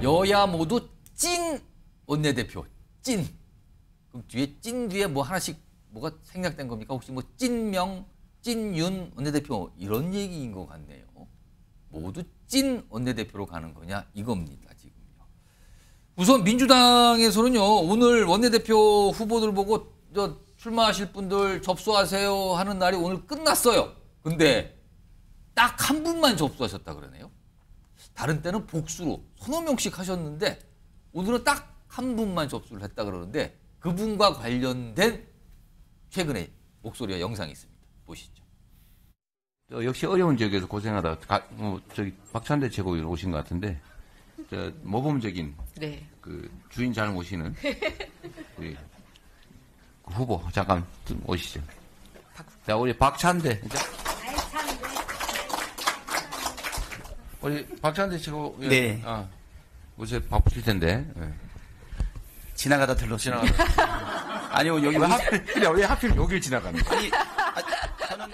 여야 모두 찐 원내대표. 찐. 그럼 뒤에 찐 뒤에 뭐 하나씩 뭐가 생략된 겁니까? 혹시 뭐 찐명, 찐윤 원내대표 이런 얘기인 것 같네요. 모두 찐 원내대표로 가는 거냐 이겁니다. 지금요. 우선 민주당에서는요. 오늘 원내대표 후보들 보고 출마하실 분들 접수하세요 하는 날이 오늘 끝났어요. 근데 딱 한 분만 접수하셨다 그러네요. 다른 때는 복수로 서너 명씩 하셨는데 오늘은 딱 한 분만 접수를 했다 그러는데 그분과 관련된 최근에 목소리와 영상이 있습니다. 보시죠. 역시 어려운 지역에서 고생하다 저기 박찬대 최고위 오신 것 같은데 모범적인 네. 그 주인 잘 모시는 우리 후보 잠깐 오시죠. 자 우리 박찬대. 우리 박찬대 최고위. 네. 요새 바쁘실 텐데. 네. 지나가다 들렀어요. 아니요 여기 왜 하필 여길 지나갑니까? 저는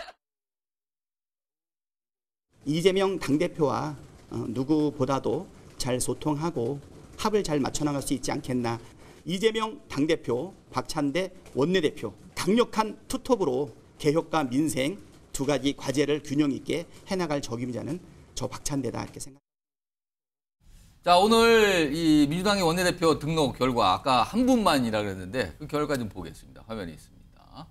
이재명 당대표와 누구보다도 잘 소통하고 합을 잘 맞춰나갈 수 있지 않겠나. 이재명 당대표, 박찬대 원내대표 강력한 투톱으로 개혁과 민생 두 가지 과제를 균형 있게 해나갈 적임자는 저 박찬대다 이렇게 생각합니다. 자, 오늘 이 민주당의 원내대표 등록 결과 아까 한 분만이라 그랬는데 그 결과 좀 보겠습니다. 화면에 있습니다.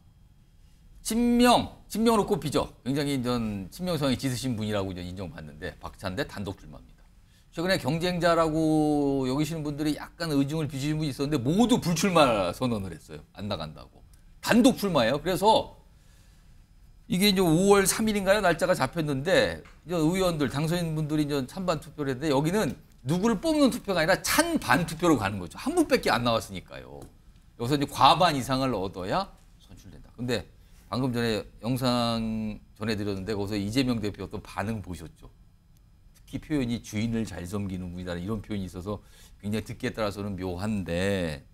친명으로 꼽히죠. 굉장히 친명성이 짙으신 분이라고 인정받는데 박찬대 단독 출마입니다. 최근에 경쟁자라고 여기시는 분들이 약간 의중을 비추신 분이 있었는데 모두 불출마 선언을 했어요. 안 나간다고. 단독 출마예요. 그래서 이게 이제 5월 3일인가요? 날짜가 잡혔는데 의원들, 당선인분들이 찬반 투표를 했는데 여기는 누구를 뽑는 투표가 아니라 찬반 투표로 가는 거죠. 한 분밖에 안 나왔으니까요. 여기서 이제 과반 이상을 얻어야 선출된다. 근데 방금 전에 영상 전해드렸는데 거기서 이재명 대표 또 반응 보셨죠. 특히 표현이 주인을 잘 섬기는 분이다는 이런 표현이 있어서 굉장히 듣기에 따라서는 묘한데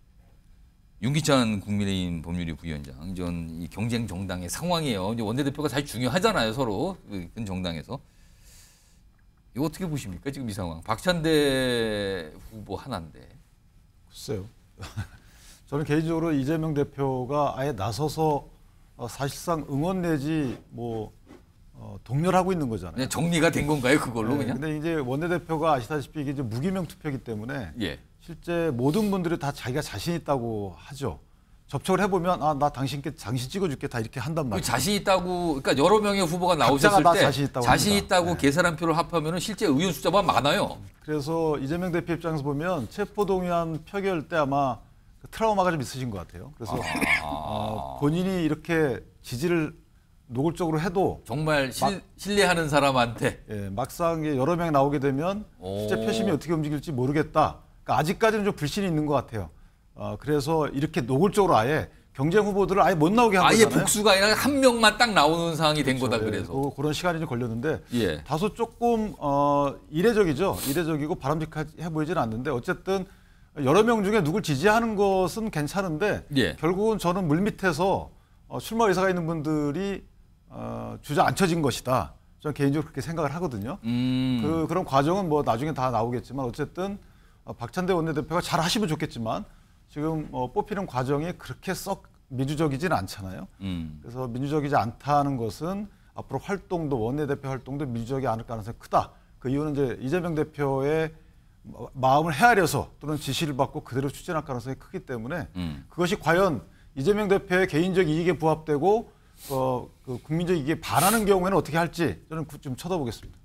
윤기찬 국민의힘 법률위 부위원장, 이 경쟁 정당의 상황이에요. 이제 원내대표가 사실 중요하잖아요, 서로 큰 정당에서. 이거 어떻게 보십니까? 지금 이 상황. 박찬대 후보 하나인데. 글쎄요. 저는 개인적으로 이재명 대표가 아예 나서서 사실상 응원 내지 동렬하고 있는 거잖아요. 그냥 정리가 된 건가요, 그걸로 네, 그냥? 근데 이제 원내대표가 아시다시피 이게 이제 무기명 투표이기 때문에 예. 실제 모든 분들이 다 자기가 자신 있다고 하죠. 접촉을 해보면 나 당신 찍어줄게 다 이렇게 한단 말이에요. 자신 있다고, 그러니까 여러 명의 후보가 나오셨을 다 때 자신 있다고 네. 계산한표를 합하면 실제 의원 숫자가 많아요. 그래서 이재명 대표 입장에서 보면 체포동의안 표결 때 아마 트라우마가 좀 있으신 것 같아요. 그래서 본인이 이렇게 지지를 노골적으로 해도 정말 신뢰하는 사람한테 막상 여러 명이 나오게 되면 실제 표심이 어떻게 움직일지 모르겠다. 그러니까 아직까지는 좀 불신이 있는 것 같아요. 그래서 이렇게 노골적으로 아예 경쟁 후보들을 아예 못 나오게 한 거잖아요. 아예 복수가 아니라 한 명만 딱 나오는 상황이 된 거다. 그래서 그런 시간이 좀 걸렸는데 예. 다소 조금 이례적이죠. 이례적이고 바람직해 보이지는 않는데 어쨌든 여러 명 중에 누굴 지지하는 것은 괜찮은데 예. 결국은 저는 물밑에서 출마 의사가 있는 분들이 주저앉혀진 것이다. 저는 개인적으로 그렇게 생각을 하거든요. 그런 과정은 나중에 다 나오겠지만 어쨌든 박찬대 원내대표가 잘 하시면 좋겠지만 지금 뽑히는 과정이 그렇게 썩 민주적이지는 않잖아요. 그래서 민주적이지 않다는 것은 앞으로 활동도 원내대표 활동도 민주적이 않을 가능성이 크다. 그 이유는 이제 이재명 대표의 마음을 헤아려서 또는 지시를 받고 그대로 추진할 가능성이 크기 때문에 그것이 과연 이재명 대표의 개인적 이익에 부합되고 그 국민적 이익에 반하는 경우에는 어떻게 할지 저는 좀 쳐다보겠습니다.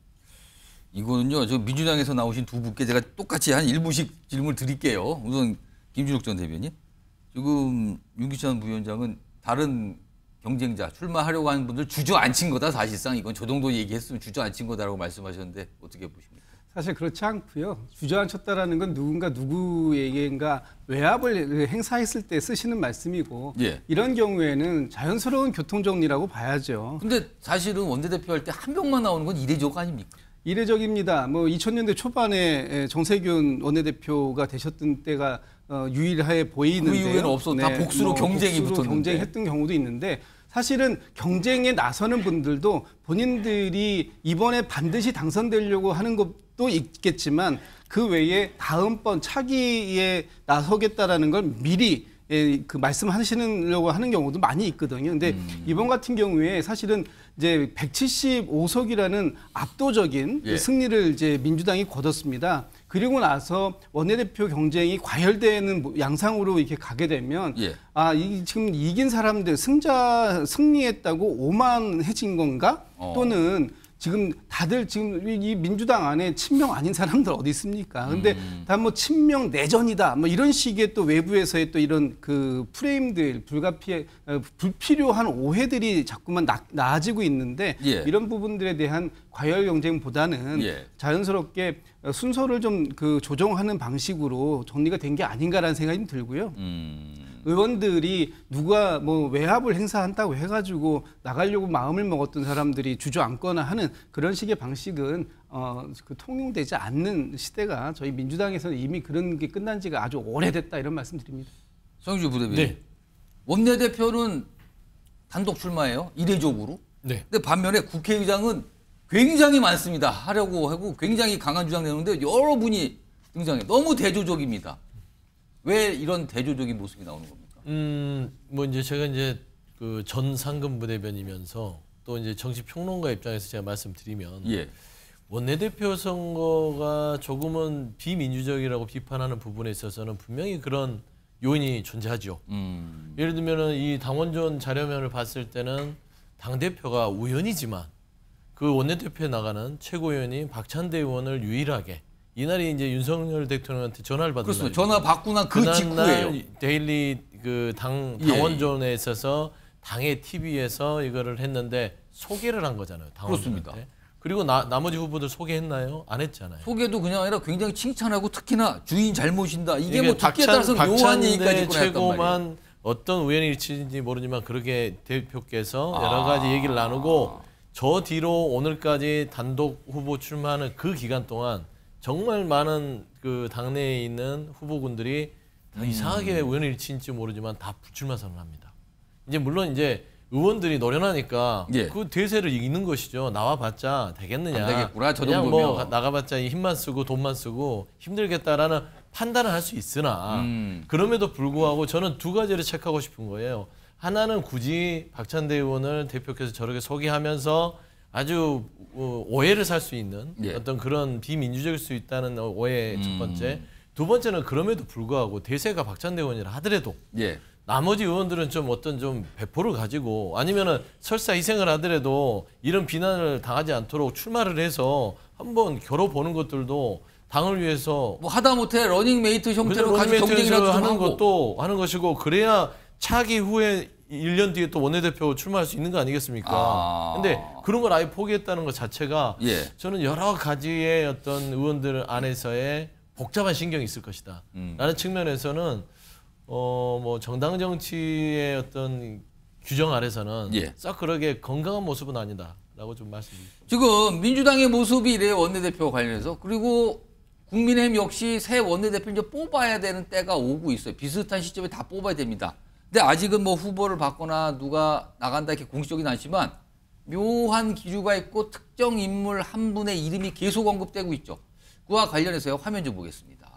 이거는요, 저 민주당에서 나오신 두 분께 제가 똑같이 한 1분씩 질문을 드릴게요. 우선 김준욱 전 대변인. 지금 윤기찬 부위원장은 다른 경쟁자 출마하려고 하는 분들 주저앉힌 거다. 사실상 이건 저 정도 얘기했으면 주저앉힌 거다라고 말씀하셨는데 어떻게 보십니까? 사실 그렇지 않고요. 주저앉혔다라는 건 누구에게인가 외압을 행사했을 때 쓰시는 말씀이고 예. 이런 경우에는 자연스러운 교통정리라고 봐야죠. 근데 사실은 원내대표 할 때 한 명만 나오는 건 이례적 아닙니까? 이례적입니다. 2000년대 초반에 정세균 원내대표가 되셨던 때가 유일해 보이는데요. 그 이후에는 없어. 다 복수로 경쟁이 붙었는데. 경쟁했던 경우도 있는데 사실은 경쟁에 나서는 분들도 본인들이 이번에 반드시 당선되려고 하는 것도 또 있겠지만 그 외에 다음번 차기에 나서겠다라는 걸 미리 그 말씀하시려고 하는 경우도 많이 있거든요. 근데 이번 같은 경우에 사실은 이제 175석이라는 압도적인 예. 승리를 이제 민주당이 거뒀습니다. 그리고 나서 원내대표 경쟁이 과열되는 양상으로 이렇게 가게 되면 예. 지금 이긴 사람들 승리했다고 오만해진 건가? 또는 지금 다들 지금 이 민주당 안에 친명 아닌 사람들 어디 있습니까? 근데 다 뭐 친명 내전이다. 뭐 이런 식의 또 외부에서의 또 이런 그 프레임들 불필요한 오해들이 자꾸만 나아지고 있는데 예. 이런 부분들에 대한 과열 경쟁보다는 예. 자연스럽게 순서를 좀 그 조정하는 방식으로 정리가 된 게 아닌가라는 생각이 좀 들고요. 의원들이 누가 뭐 외압을 행사한다고 해가지고 나가려고 마음을 먹었던 사람들이 주저앉거나 하는 그런 식의 방식은 그 통용되지 않는 시대가 저희 민주당에서는 이미 그런 게 끝난 지가 아주 오래됐다 이런 말씀드립니다. 성주 부대변인. 네. 원내대표는 단독 출마예요. 이례적으로. 네. 근데 반면에 국회의장은 굉장히 많습니다. 하려고 하고 굉장히 강한 주장 내놓는데 여러분이 등장해. 너무 대조적입니다. 왜 이런 대조적인 모습이 나오는 겁니까? 뭐 이제 제가 이제 그 전 상근 부대변이면서 또 이제 정치 평론가 입장에서 제가 말씀드리면 예. 원내대표 선거가 조금은 비민주적이라고 비판하는 부분에 있어서는 분명히 그런 요인이 존재하죠. 예를 들면은 이 당원전 자료면을 봤을 때는 당 대표가 우연이지만 그 원내대표에 나가는 최고위원이 박찬대 의원을 유일하게 이날이 이제 윤석열 대통령한테 전화를 받은 그렇습니다. 날이죠. 전화 받고 난 그 직후예요. 그날 데일리 그 당원전에 있어서 당의 TV에서 이거를 했는데 소개를 한 거잖아요. 당원들한테. 그렇습니다. 그리고 나머지 후보들 소개했나요? 안 했잖아요. 소개도 그냥 아니라 굉장히 칭찬하고 특히나 주인 잘 모신다. 이게 뭐 듣기에 따라서 묘한 얘기까지 박찬대 꺼냈단 말이에요. 최고만 어떤 우연의 일치인지 모르지만 그렇게 대표께서 여러 가지 얘기를 나누고 저 뒤로 오늘까지 단독 후보 출마하는 그 기간 동안 정말 많은 그 당내에 있는 후보군들이 이상하게 우연의 일치인지 모르지만 다 불출마 선언합니다. 이제 물론 이제 의원들이 노련하니까 예. 그 대세를 이기는 것이죠. 나와봤자 되겠느냐. 안 되겠구나, 저 그냥 정도면. 뭐 나가봤자 힘만 쓰고 돈만 쓰고 힘들겠다라는 판단을 할 수 있으나 그럼에도 불구하고 저는 두 가지를 체크하고 싶은 거예요. 하나는 굳이 박찬대 의원을 대표께서 저렇게 소개하면서 아주 오해를 살 수 있는 예. 어떤 그런 비민주적일 수 있다는 오해 첫 번째. 두 번째는 그럼에도 불구하고 대세가 박찬대 의원이라 하더라도 예. 나머지 의원들은 좀 어떤 좀 배포를 가지고 아니면은 설사 희생을 하더라도 이런 비난을 당하지 않도록 출마를 해서 한번 겨뤄보는 것들도 당을 위해서 뭐 하다못해 러닝메이트 형태로 같이 경쟁이라도 좀 하는 하고. 것도 하는 것이고 그래야 차기 후에 1년 뒤에 또 원내대표 출마할 수 있는 거 아니겠습니까? 근데 그런 걸 아예 포기했다는 것 자체가 예. 저는 여러 가지의 어떤 의원들 안에서의 복잡한 신경이 있을 것이다. 라는 측면에서는 뭐 정당 정치의 어떤 규정 아래서는 예. 싹 그러게 건강한 모습은 아니다라고 좀 말씀드립니다. 지금 민주당의 모습이 이래요. 원내대표 관련해서. 그리고 국민의힘 역시 새 원내대표 이제 뽑아야 되는 때가 오고 있어요. 비슷한 시점에 다 뽑아야 됩니다. 근데 아직은 뭐 후보를 받거나 누가 나간다 이렇게 공식적이진 않지만 묘한 기류가 있고 특정 인물 한 분의 이름이 계속 언급되고 있죠. 그와 관련해서요. 화면 좀 보겠습니다.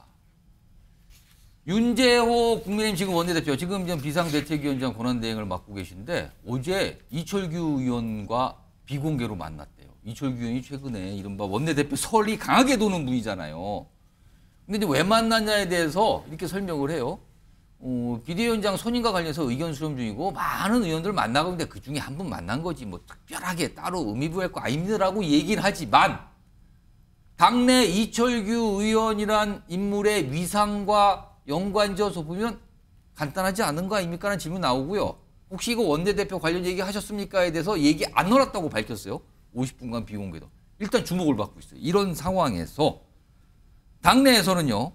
윤재호 국민의힘 지금 원내대표, 지금 비상대책위원장 권한대행을 맡고 계신데 어제 이철규 의원과 비공개로 만났대요. 이철규 의원이 최근에 이른바 원내대표 설이 강하게 도는 분이잖아요. 근데 이제 왜 만났냐에 대해서 이렇게 설명을 해요. 비대위원장 선임과 관련해서 의견 수렴 중이고 많은 의원들 만나고 있는데 그중에 한 분 만난 거지 뭐 특별하게 따로 의미 부여할 거 아닙니다라고 얘기를 하지만 당내 이철규 의원이란 인물의 위상과 연관지어서 보면 간단하지 않은 거 아닙니까? 라는 질문 나오고요. 혹시 이거 원내대표 관련 얘기 하셨습니까?에 대해서 얘기 안 나눴다고 밝혔어요. 50분간 비공개도. 일단 주목을 받고 있어요. 이런 상황에서 당내에서는요.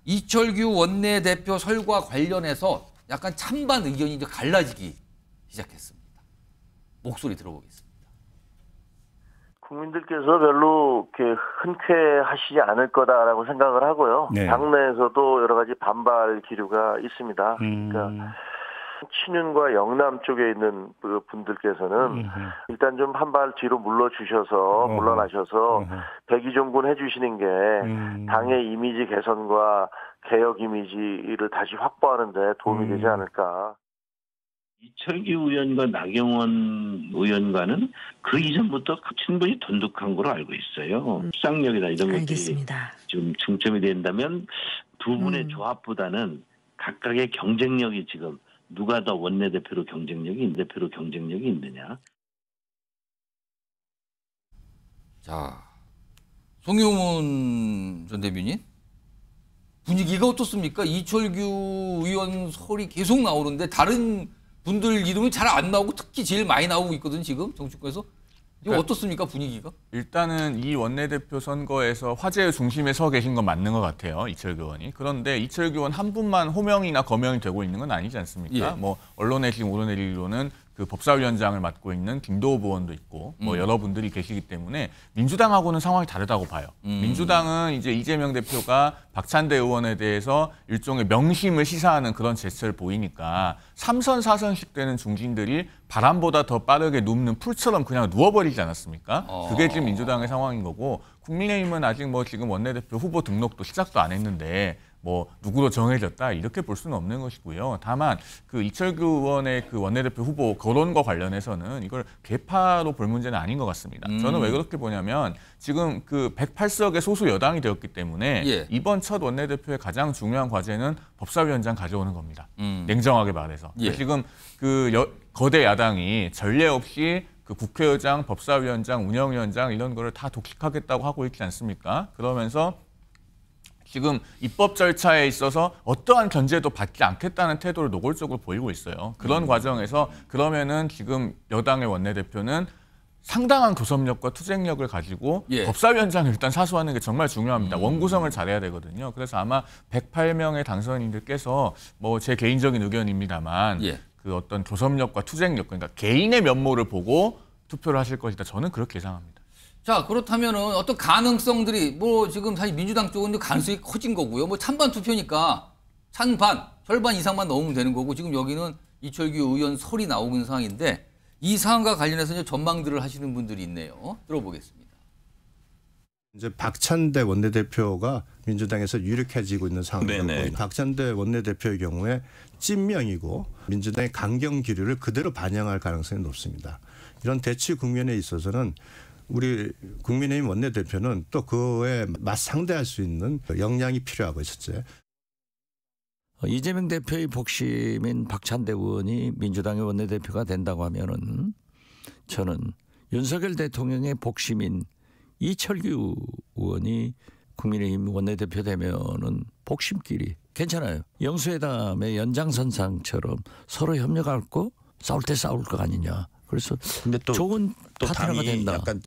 이철규 원내대표 설과 관련해서 약간 찬반 의견이 이제 갈라지기 시작했습니다. 목소리 들어보겠습니다. 국민들께서 별로 이렇게 흔쾌하시지 않을 거다라고 생각을 하고요. 네. 당내에서도 여러 가지 반발 기류가 있습니다. 그러니까 친윤과 영남 쪽에 있는 그 분들께서는 일단 좀 한 발 뒤로 물러나셔서 백의종군 해주시는 게 당의 이미지 개선과 개혁 이미지를 다시 확보하는 데 도움이 되지 않을까. 이철규 의원과 나경원 의원과는 그 이전부터 충분히 돈독한 걸로 알고 있어요. 수상력이나 이런 것들이 알겠습니다. 좀 중점이 된다면 두 분의 조합보다는 각각의 경쟁력이 지금 누가 더 원내대표로 경쟁력이 있느냐. 자, 송영문 전 대변인 분위기가 어떻습니까? 이철규 의원 설이 계속 나오는데 다른 분들 이름은 잘 안 나오고 특히 제일 많이 나오고 있거든 지금 정치권에서. 이거 그러니까 어떻습니까 분위기가? 일단은 이 원내대표 선거에서 화제의 중심에 서 계신 건 맞는 것 같아요. 이철규 의원이. 그런데 이철규 의원 한 분만 호명이나 거명이 되고 있는 건 아니지 않습니까? 예. 뭐 언론에 지금 오르내리로는 그 법사위원장을 맡고 있는 김도우 의원도 있고 뭐 여러분들이 계시기 때문에 민주당하고는 상황이 다르다고 봐요. 민주당은 이제 이재명 대표가 박찬대 의원에 대해서 일종의 명심을 시사하는 그런 제스처를 보이니까 3선, 4선씩 되는 중진들이 바람보다 더 빠르게 눕는 풀처럼 그냥 누워버리지 않았습니까? 그게 지금 민주당의 상황인 거고 국민의힘은 아직 뭐 지금 원내대표 후보 등록도 시작도 안 했는데 뭐 누구로 정해졌다 이렇게 볼 수는 없는 것이고요. 다만 그 이철규 의원의 그 원내대표 후보 거론과 관련해서는 이걸 개파로 볼 문제는 아닌 것 같습니다. 저는 왜 그렇게 보냐면 지금 그 108석의 소수 여당이 되었기 때문에 예. 이번 첫 원내대표의 가장 중요한 과제는 법사위원장 가져오는 겁니다. 냉정하게 말해서. 예. 지금 그 거대 야당이 전례 없이 그 국회의장, 법사위원장, 운영위원장 이런 거를 다 독식하겠다고 하고 있지 않습니까? 그러면서 지금 입법 절차에 있어서 어떠한 견제도 받지 않겠다는 태도를 노골적으로 보이고 있어요. 그런 과정에서 그러면은 지금 여당의 원내대표는 상당한 교섭력과 투쟁력을 가지고 예. 법사위원장을 일단 사수하는 게 정말 중요합니다. 원구성을 잘해야 되거든요. 그래서 아마 108명의 당선인들께서 뭐 제 개인적인 의견입니다만 예. 그 어떤 교섭력과 투쟁력, 그러니까 개인의 면모를 보고 투표를 하실 것이다. 저는 그렇게 예상합니다. 자, 그렇다면은 어떤 가능성들이 뭐 지금 사실 민주당 쪽은 가능성이 커진 거고요. 뭐 찬반 투표니까 찬반, 절반 이상만 넣으면 되는 거고 지금 여기는 이철규 의원 설이 나오고 있는 상황인데 이 사안과 관련해서 이제 전망들을 하시는 분들이 있네요. 들어보겠습니다. 이제 박찬대 원내대표가 민주당에서 유력해지고 있는 상황이고 박찬대 원내대표의 경우에 찐명이고 민주당의 강경 기류를 그대로 반영할 가능성이 높습니다. 이런 대치 국면에 있어서는 우리 국민의힘 원내대표는 또 그에 맞상대할 수 있는 역량이 필요하고 있었죠. 이재명 대표의 복심인 박찬대 의원이 민주당의 원내대표가 된다고 하면은 저는 윤석열 대통령의 복심인 이철규 의원이 국민의힘 원내대표 되면은 복심끼리 괜찮아요. 영수회담의 연장선상처럼 서로 협력하고 싸울 때 싸울 거 아니냐. 그래서 근데 또 좋은 파트너가 된다. 약간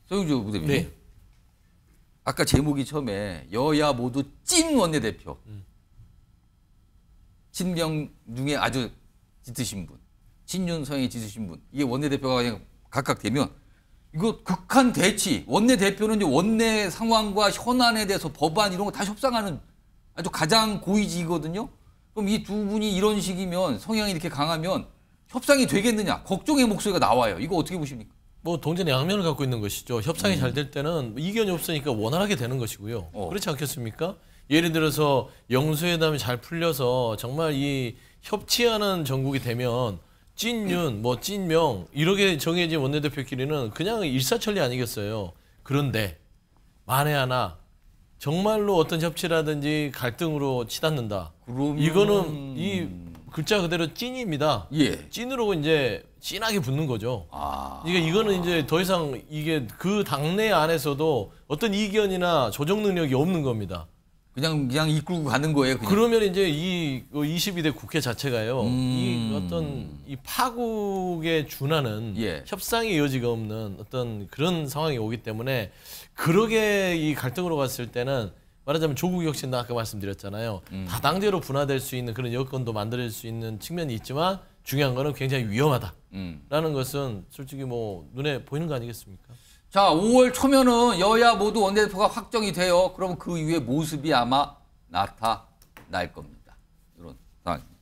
소영주 부대표님. 네. 아까 제목이 처음에 여야 모두 찐 원내대표. 친명중에 아주 짙으신 분. 친윤 성향이 짙으신 분. 이게 원내대표가 그냥 각각 되면 이거 극한 대치. 원내대표는 이제 원내 상황과 현안에 대해서 법안 이런 거 다 협상하는 아주 가장 고위직이거든요. 그럼 이 두 분이 이런 식이면 성향이 이렇게 강하면 협상이 되겠느냐. 걱정의 목소리가 나와요. 이거 어떻게 보십니까? 뭐 동전의 양면을 갖고 있는 것이죠. 협상이 잘 될 때는 이견이 없으니까 원활하게 되는 것이고요. 그렇지 않겠습니까? 예를 들어서 영수회담이 잘 풀려서 정말 이 협치하는 정국이 되면 찐윤, 뭐 찐명 이렇게 정해진 원내대표끼리는 그냥 일사천리 아니겠어요. 그런데 만에 하나 정말로 어떤 협치라든지 갈등으로 치닫는다. 이거는 이 글자 그대로 찐입니다. 예. 찐으로 이제 찐하게 붙는 거죠. 그러니까 이거는 이제 더 이상 이게 그 당내 안에서도 어떤 이견이나 조정 능력이 없는 겁니다. 그냥 이끌고 가는 거예요. 그냥. 그러면 이제 이 22대 국회 자체가요. 이 어떤 이 파국에 준하는 예. 협상의 여지가 없는 어떤 그런 상황이 오기 때문에 그러게 이 갈등으로 갔을 때는 말하자면 조국 혁신도 아까 말씀드렸잖아요. 다당제로 분화될 수 있는 그런 여건도 만들 수 있는 측면이 있지만 중요한 거는 굉장히 위험하다라는 것은 솔직히 뭐 눈에 보이는 거 아니겠습니까? 자, 5월 초면은 여야 모두 원내대표가 확정이 돼요. 그러면 그 이후에 모습이 아마 나타날 겁니다. 상황입니다.